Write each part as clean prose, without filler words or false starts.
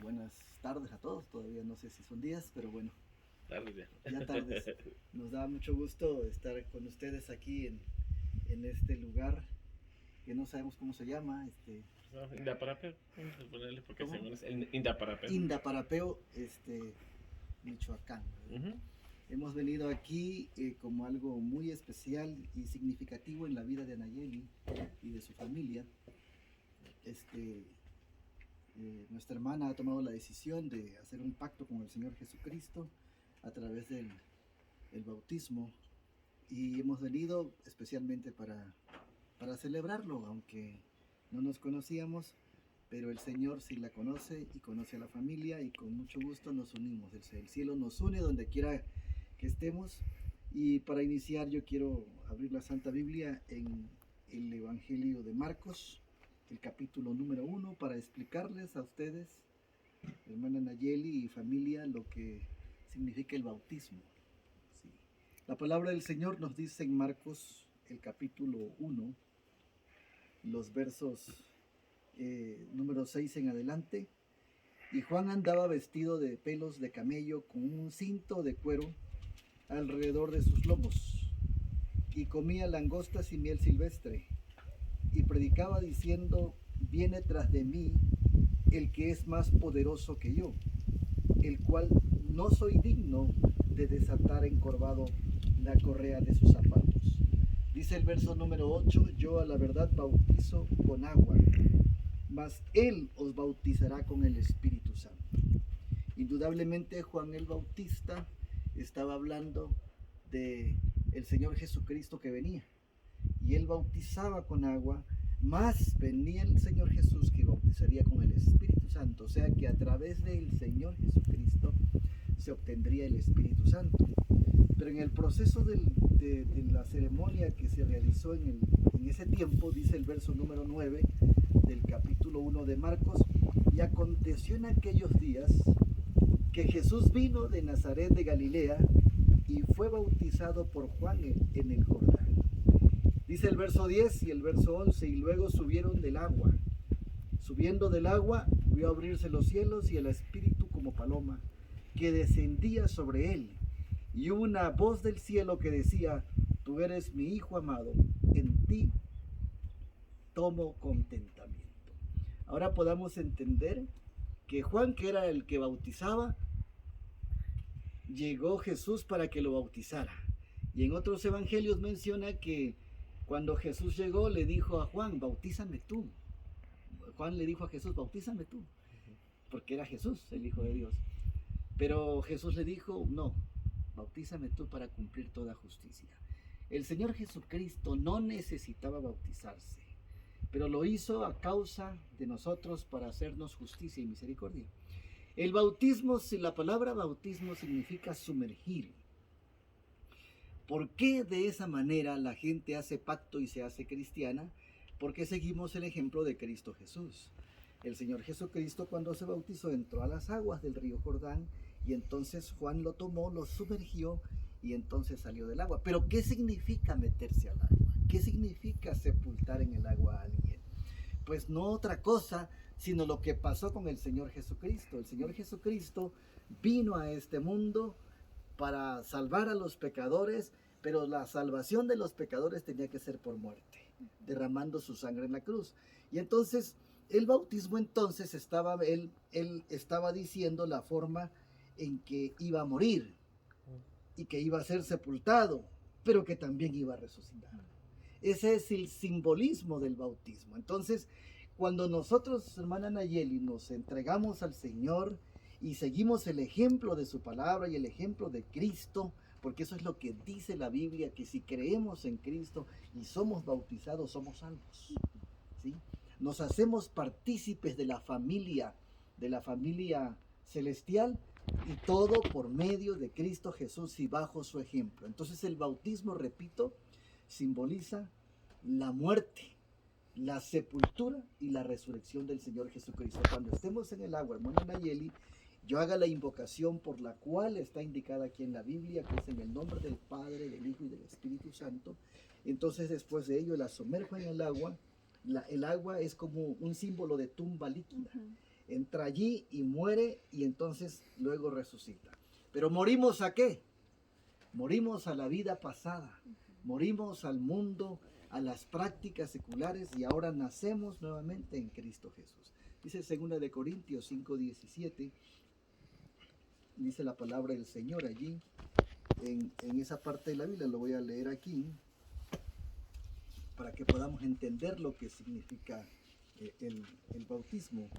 Buenas tardes a todos, todavía no sé si son días, pero bueno, Tardes ya. ya tardes. Nos da mucho gusto estar con ustedes aquí en este lugar que no sabemos cómo se llama, No, Indaparapeo. Vamos a ponerle porque ¿cómo? según es Indaparapeo. Indaparapeo, Michoacán. Ujú. Hemos venido aquí como algo muy especial y significativo en la vida de Anayeli y de su familia. Nuestra hermana ha tomado la decisión de hacer un pacto con el Señor Jesucristo a través del bautismo, y hemos venido especialmente para celebrarlo, aunque no nos conocíamos, pero el Señor sí la conoce y conoce a la familia, y con mucho gusto nos unimos. El cielo nos une donde quiera que estemos. Y para iniciar yo quiero abrir la Santa Biblia en el Evangelio de Marcos, el capítulo número 1, para explicarles a ustedes, hermana Nayeli y familia, lo que significa el bautismo. Sí. La palabra del Señor nos dice en Marcos, el capítulo 1, los versos número 6 en adelante. Y Juan andaba vestido de pelos de camello, con un cinto de cuero alrededor de sus lomos, y comía langostas y miel silvestre, y predicaba diciendo: viene tras de mí el que es más poderoso que yo, el cual no soy digno de desatar encorvado la correa de sus zapatos. Dice el verso número 8: yo a la verdad bautizo con agua, mas él os bautizará con el Espíritu Santo. Indudablemente Juan el Bautista estaba hablando de el Señor Jesucristo que venía, y él bautizaba con agua, más venía el Señor Jesús que bautizaría con el Espíritu Santo. O sea que a través del Señor Jesucristo se obtendría el Espíritu Santo. Pero en el proceso de la ceremonia que se realizó en ese tiempo, dice el verso número 9 del capítulo 1 de Marcos: y aconteció en aquellos días que Jesús vino de Nazaret de Galilea y fue bautizado por Juan en el Jordán. Dice el verso 10 y el verso 11: y luego subieron del agua. Subiendo del agua, vio abrirse los cielos y el Espíritu como paloma, que descendía sobre él. Y hubo una voz del cielo que decía: tú eres mi Hijo amado, en ti tomo contentamiento. Ahora podamos entender que Juan, que era el que bautizaba, llegó Jesús para que lo bautizara. Y en otros evangelios menciona que cuando Jesús llegó, le dijo a Juan: bautízame tú. Juan le dijo a Jesús: bautízame tú, porque era Jesús, el Hijo de Dios. Pero Jesús le dijo: no, bautízame tú para cumplir toda justicia. El Señor Jesucristo no necesitaba bautizarse, pero lo hizo a causa de nosotros, para hacernos justicia y misericordia. El bautismo, si la palabra bautismo significa sumergir. ¿Por qué de esa manera la gente hace pacto y se hace cristiana? Porque seguimos el ejemplo de Cristo Jesús. El Señor Jesucristo, cuando se bautizó, entró a las aguas del río Jordán, y entonces Juan lo tomó, lo sumergió, y entonces salió del agua. Pero ¿qué significa meterse al agua? ¿Qué significa sepultar en el agua a alguien? Pues no otra cosa sino lo que pasó con el Señor Jesucristo. El Señor Jesucristo vino a este mundo para salvar a los pecadores, pero la salvación de los pecadores tenía que ser por muerte, derramando su sangre en la cruz. Y entonces el bautismo, entonces él estaba diciendo la forma en que iba a morir, y que iba a ser sepultado, pero que también iba a resucitar. Ese es el simbolismo del bautismo. Entonces, cuando nosotros, hermana Nayeli, nos entregamos al Señor y seguimos el ejemplo de su palabra y el ejemplo de Cristo, porque eso es lo que dice la Biblia, que si creemos en Cristo y somos bautizados, somos salvos, ¿sí? Nos hacemos partícipes de la familia celestial, y todo por medio de Cristo Jesús y bajo su ejemplo. Entonces el bautismo, repito, simboliza la muerte, la sepultura y la resurrección del Señor Jesucristo. Cuando estemos en el agua, hermano Nayeli, yo haga la invocación por la cual está indicada aquí en la Biblia, que es en el nombre del Padre, del Hijo y del Espíritu Santo. Entonces, después de ello, la sumerjo en el agua, El agua es como un símbolo de tumba líquida. Ujú. Entra allí y muere y entonces luego resucita. Pero ¿morimos a qué? Morimos a la vida pasada, morimos al mundo, a las prácticas seculares y ahora nacemos nuevamente en Cristo Jesús. Dice 2 de Corintios 5:17, dice la palabra del Señor allí, en esa parte de la Biblia, lo voy a leer aquí, para que podamos entender lo que significa el bautismo.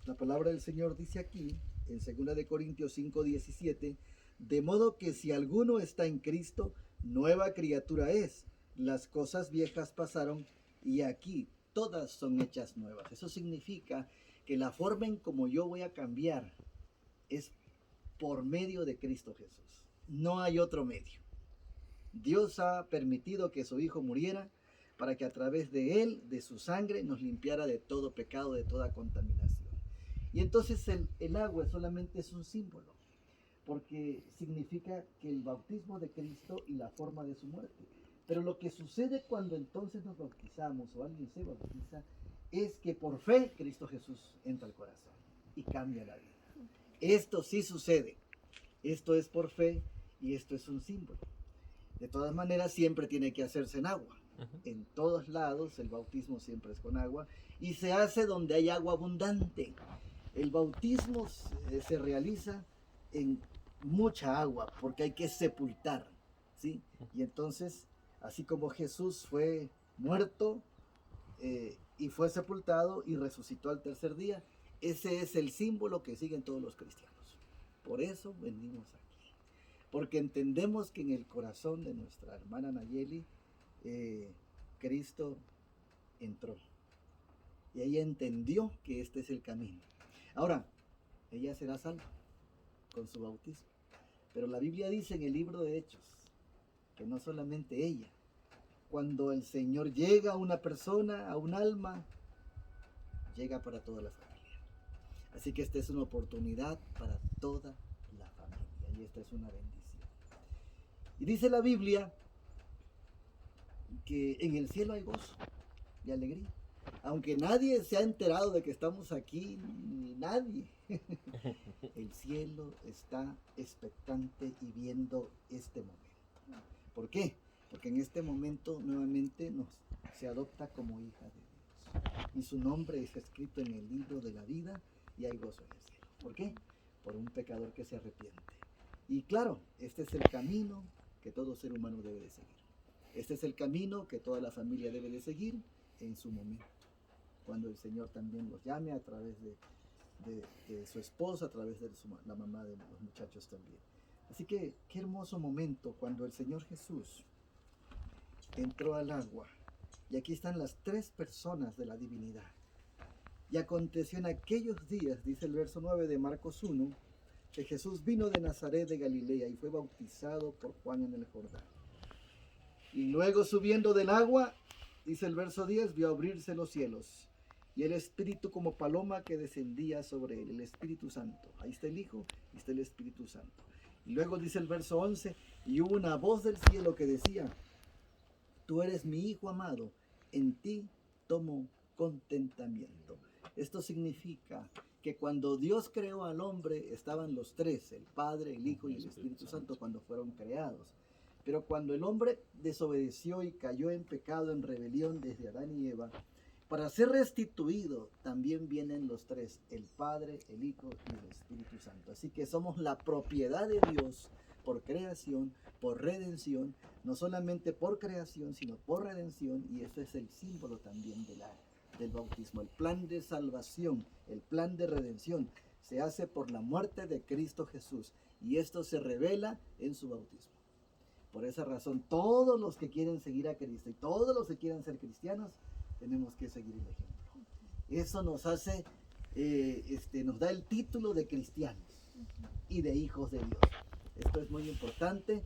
La palabra del Señor dice aquí, en 2 de Corintios 5:17, de modo que si alguno está en Cristo, nueva criatura es. Las cosas viejas pasaron y aquí todas son hechas nuevas. Eso significa que la forma en como yo voy a cambiar es por medio de Cristo Jesús. No hay otro medio. Dios ha permitido que su Hijo muriera para que a través de Él, de su sangre, nos limpiara de todo pecado, de toda contaminación. Y entonces el agua solamente es un símbolo, porque significa que el bautismo de Cristo y la forma de su muerte. Pero lo que sucede cuando entonces nos bautizamos o alguien se bautiza es que por fe Cristo Jesús entra al corazón y cambia la vida. Esto sí sucede. Esto es por fe y esto es un símbolo. De todas maneras, siempre tiene que hacerse en agua. En todos lados el bautismo siempre es con agua y se hace donde hay agua abundante. El bautismo se realiza en mucha agua porque hay que sepultar, ¿sí? Y entonces, así como Jesús fue muerto y fue sepultado y resucitó al tercer día, ese es el símbolo que siguen todos los cristianos. Por eso venimos aquí, porque entendemos que en el corazón de nuestra hermana Nayeli, Cristo entró y ella entendió que este es el camino. Ahora, ella será salva con su bautismo, pero la Biblia dice en el libro de Hechos que no solamente ella, cuando el Señor llega a una persona, a un alma, llega para toda la familia. Así que esta es una oportunidad para toda la familia y esta es una bendición. Y dice la Biblia que en el cielo hay gozo y alegría. Aunque nadie se ha enterado de que estamos aquí, ni nadie, el cielo está expectante y viendo este momento. ¿Por qué? Porque en este momento nuevamente se adopta como hija de Dios. Y su nombre está escrito en el libro de la vida y hay gozo en el cielo. ¿Por qué? Por un pecador que se arrepiente. Y claro, este es el camino que todo ser humano debe de seguir. Este es el camino que toda la familia debe de seguir en su momento, cuando el Señor también los llame a través de su esposa, a través de la mamá de los muchachos también. Así que qué hermoso momento cuando el Señor Jesús entró al agua. Y aquí están las tres personas de la divinidad. Y aconteció en aquellos días, dice el verso 9 de Marcos 1, que Jesús vino de Nazaret de Galilea y fue bautizado por Juan en el Jordán. Y luego subiendo del agua, dice el verso 10, vio abrirse los cielos y el Espíritu como paloma que descendía sobre él, el Espíritu Santo. Ahí está el Hijo y está el Espíritu Santo. Y luego dice el verso 11, y hubo una voz del cielo que decía, tú eres mi Hijo amado, en ti tomo contentamiento. Esto significa que cuando Dios creó al hombre estaban los tres, el Padre, el Hijo y el Espíritu Santo cuando fueron creados. Pero cuando el hombre desobedeció y cayó en pecado, en rebelión desde Adán y Eva, para ser restituido también vienen los tres, el Padre, el Hijo y el Espíritu Santo. Así que somos la propiedad de Dios por creación, por redención, no solamente por creación, sino por redención, y ese es el símbolo también del bautismo. El plan de salvación, el plan de redención, se hace por la muerte de Cristo Jesús, y esto se revela en su bautismo. Por esa razón, todos los que quieren seguir a Cristo y todos los que quieren ser cristianos, tenemos que seguir el ejemplo. Eso nos hace, nos da el título de cristianos y de hijos de Dios. Esto es muy importante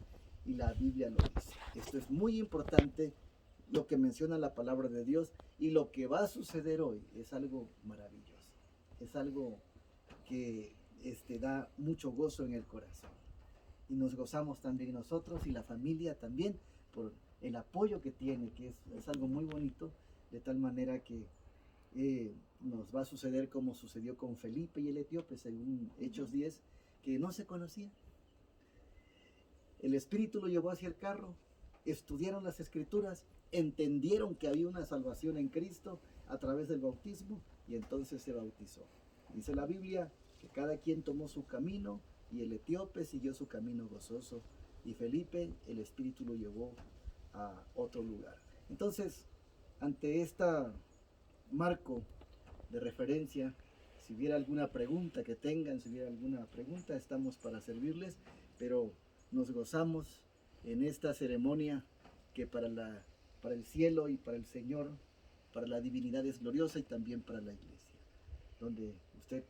y la Biblia lo dice. Esto es muy importante, lo que menciona la palabra de Dios, y lo que va a suceder hoy es algo maravilloso. Es algo que da mucho gozo en el corazón. Y nos gozamos también nosotros y la familia también por el apoyo que tiene, que es algo muy bonito, de tal manera que nos va a suceder como sucedió con Felipe y el etíope, según Hechos 10, que no se conocían. El Espíritu lo llevó hacia el carro, estudiaron las Escrituras, entendieron que había una salvación en Cristo a través del bautismo y entonces se bautizó. Dice la Biblia que cada quien tomó su camino y el etíope siguió su camino gozoso y Felipe, el Espíritu lo llevó a otro lugar. Entonces, ante este marco de referencia, si hubiera alguna pregunta que tengan, si hubiera alguna pregunta, estamos para servirles, pero nos gozamos en esta ceremonia que para el cielo y para el Señor, para la divinidad es gloriosa y también para la iglesia, donde usted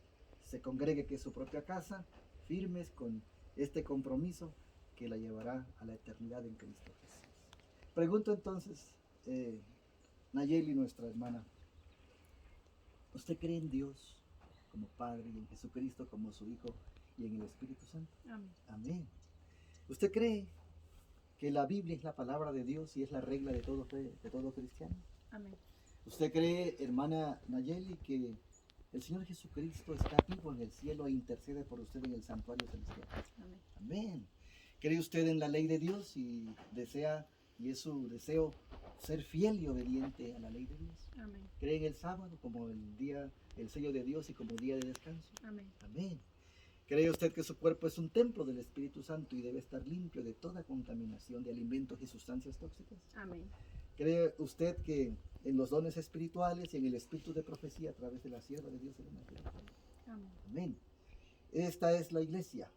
se congregue, que es su propia casa, firmes con este compromiso que la llevará a la eternidad en Cristo Jesús. Pregunto entonces, Nayeli, nuestra hermana, ¿usted cree en Dios como Padre y en Jesucristo como su Hijo y en el Espíritu Santo? Amén. Amén. ¿Usted cree que la Biblia es la palabra de Dios y es la regla de todo cristiano? Amén. ¿Usted cree, hermana Nayeli, que el Señor Jesucristo está vivo en el cielo e intercede por usted en el santuario celestial? Amén. Amén. ¿Cree usted en la ley de Dios y es su deseo ser fiel y obediente a la ley de Dios? Amén. ¿Cree en el sábado como el sello de Dios y como día de descanso? Amén. Amén. ¿Cree usted que su cuerpo es un templo del Espíritu Santo y debe estar limpio de toda contaminación de alimentos y sustancias tóxicas? Amén. ¿Cree usted que en los dones espirituales y en el espíritu de profecía a través de la sierva de Dios? Amén. Amén. Esta es la iglesia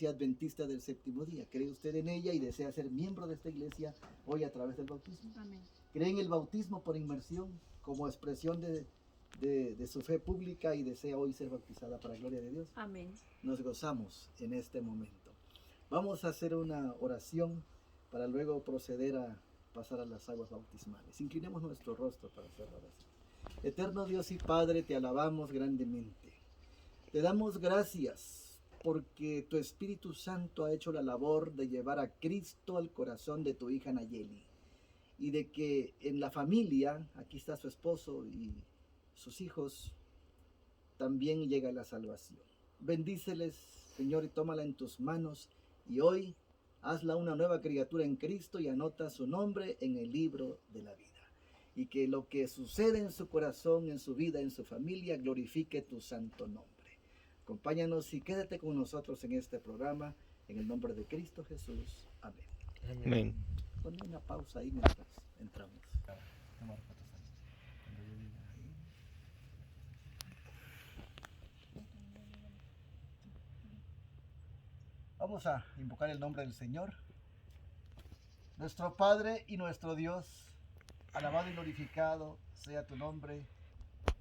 adventista del séptimo día. ¿Cree usted en ella y desea ser miembro de esta iglesia hoy a través del bautismo? Amén. ¿Cree en el bautismo por inmersión como expresión de su fe pública y desea hoy ser bautizada para la gloria de Dios? Amén. Nos gozamos en este momento. Vamos a hacer una oración para luego proceder a pasar a las aguas bautismales. Inclinemos nuestro rostro para hacer la oración. Eterno Dios y Padre, te alabamos grandemente. Te damos gracias porque tu Espíritu Santo ha hecho la labor de llevar a Cristo al corazón de tu hija Nayeli. Y de que en la familia, aquí está su esposo y sus hijos, también llega la salvación. Bendíceles, Señor, y tómala en tus manos. Y hoy hazla una nueva criatura en Cristo y anota su nombre en el libro de la vida. Y que lo que sucede en su corazón, en su vida, en su familia, glorifique tu santo nombre. Acompáñanos y quédate con nosotros en este programa, en el nombre de Cristo Jesús. Amén. Amén. Ponle una pausa ahí mientras entramos. Vamos a invocar el nombre del Señor. Nuestro Padre y nuestro Dios, alabado y glorificado sea tu nombre,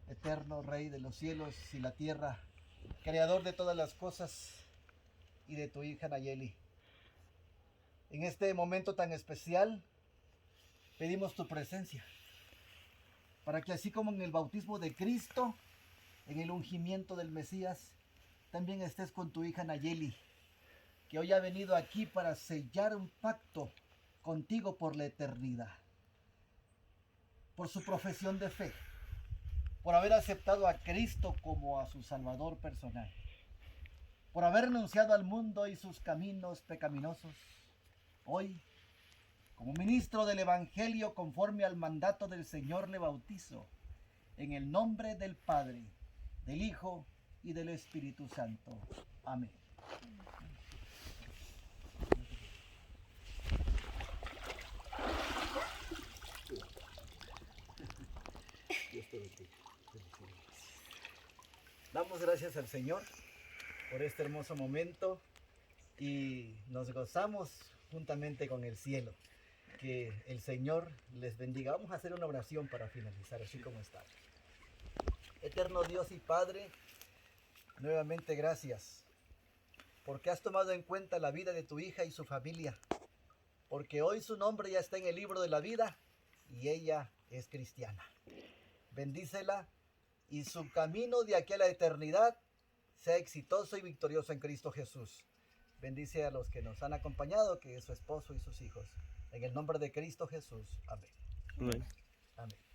eterno Rey de los cielos y la tierra, Creador de todas las cosas y de tu hija Nayeli. En este momento tan especial, pedimos tu presencia, para que así como en el bautismo de Cristo, en el ungimiento del Mesías, también estés con tu hija Nayeli, que hoy ha venido aquí para sellar un pacto contigo por la eternidad, por su profesión de fe, por haber aceptado a Cristo como a su Salvador personal, por haber renunciado al mundo y sus caminos pecaminosos. Hoy, como ministro del Evangelio conforme al mandato del Señor, le bautizo en el nombre del Padre, del Hijo y del Espíritu Santo. Amén. Damos gracias al Señor por este hermoso momento y nos gozamos juntamente con el cielo. Que el Señor les bendiga. Vamos a hacer una oración para finalizar, así como está. Eterno Dios y Padre, nuevamente gracias porque has tomado en cuenta la vida de tu hija y su familia, porque hoy su nombre ya está en el libro de la vida y ella es cristiana. Bendícela y su camino de aquí a la eternidad sea exitoso y victorioso en Cristo Jesús. Bendice a los que nos han acompañado, que es su esposo y sus hijos. En el nombre de Cristo Jesús. Amén. Amén. Amén.